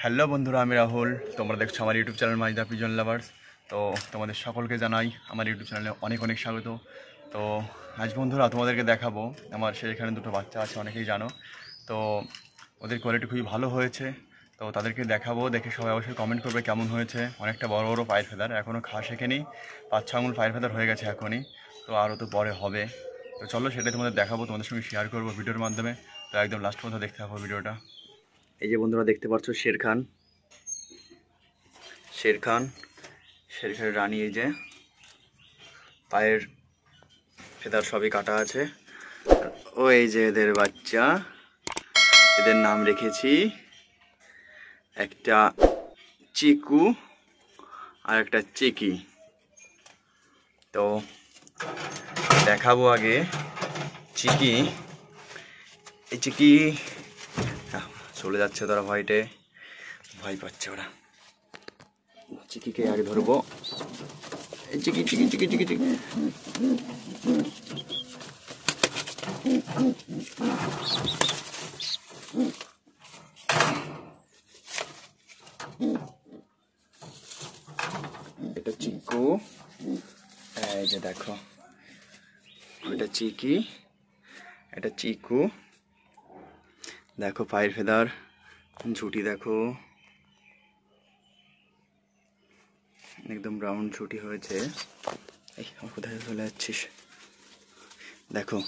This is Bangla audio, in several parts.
হ্যালো বন্ধুরা, আমি রাহুল। তোমরা দেখছো আমার YouTube channel my the pigeon lovers. তো তোমাদের সকলকে জানাই আমার ইউটিউব চ্যানেলে অনেক অনেক স্বাগত। তো আজ বন্ধুরা তোমাদেরকে দেখাবো, আমার সেখানে দুটো বাচ্চা আছে, অনেকেই জানো। তো ওদের কোয়ালিটি খুবই ভালো হয়েছে। তো তাদেরকে দেখাবো, দেখে সবাই অবশ্যই কমেন্ট করবে কেমন হয়েছে। অনেকটা বড় বড় পায়ের ফেদার, এখনও খাওয়া শেখেনি, 5-6 আঙুল পায়ের ফেদার হয়ে গেছে এখনই। তো আরও তো পরে হবে। তো চলো সেটাই তোমাদের দেখাবো, তোমাদের সঙ্গে শেয়ার করবো ভিডিওর মাধ্যমে। তো একদম লাস্ট পর্যন্ত দেখতে থাকবো ভিডিওটা। এই যে বন্ধুরা দেখতে পাচ্ছ শের খান শেরখানের রানী। এই যে পায়ের ফেদার সবই কাটা আছে। ও এই যে এদের বাচ্চা, এদের নাম রেখেছি, একটা চিকু আর একটা চিকি। তো দেখাবো আগে চিকি। এই চিকি চলে যাচ্ছে, তোরা ভয় পাচ্ছে ওরা। চিকিকে আগে ধরবো। চিকি চিকি চিকি চিকি চিকি এটা চিকু। এই যে দেখো, এটা চিকি, এটা চিকু। দেখো পায়ের ফেদার, ঝুটি দেখো, একদম রাউন্ড ছুটি হয়েছে। এই আমার কোথায় চলে যাচ্ছিস? দেখো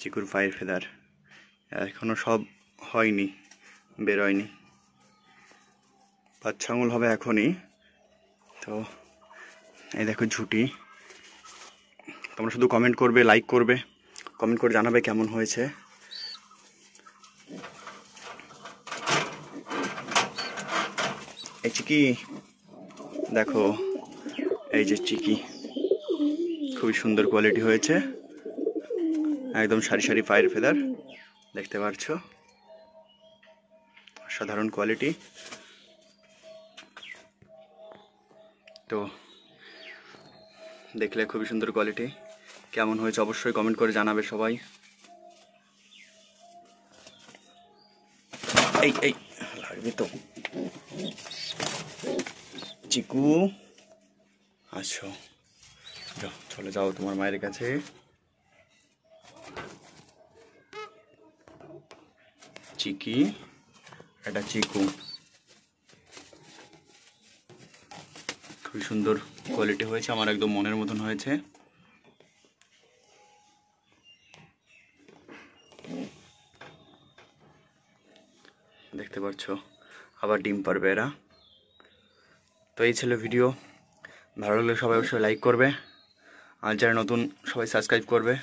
চিকুর পায়ের ফেদার এখনো সব হয়নি, বেরোয়নি, 5-6 আঙুল হবে এখনই। তো এই দেখো ঝুটি। তোমরা শুধু কমেন্ট করবে, লাইক করবে, কমেন্ট করে জানাবে কেমন হয়েছে। এই চিকি দেখো, এই যে চিকি, খুবই সুন্দর কোয়ালিটি হয়েছে, একদম সারি সারি পায়ের ফেদার দেখতে পাচ্ছ, সাধারণ কোয়ালিটি। তো দেখলে খুবই সুন্দর কোয়ালিটি, কেমন হয়েছে অবশ্যই কমেন্ট করে জানাবে সবাই। এই এই লাগবে তো। চিকু আচ্ছা, যাও চলে যাও তোমার মায়ের কাছে। চিকি, এটা চিকু, খুবই সুন্দর কোয়ালিটি হয়েছে, আমার একদম মনের মতন হয়েছে। দেখতে পাচ্ছ, আবার ডিম পারবে এরা। তো এই ছিল ভিডিও, ভালো লাগলে সবাই অবশ্যই লাইক করবে, আর যারা নতুন সবাই সাবস্ক্রাইব করবে।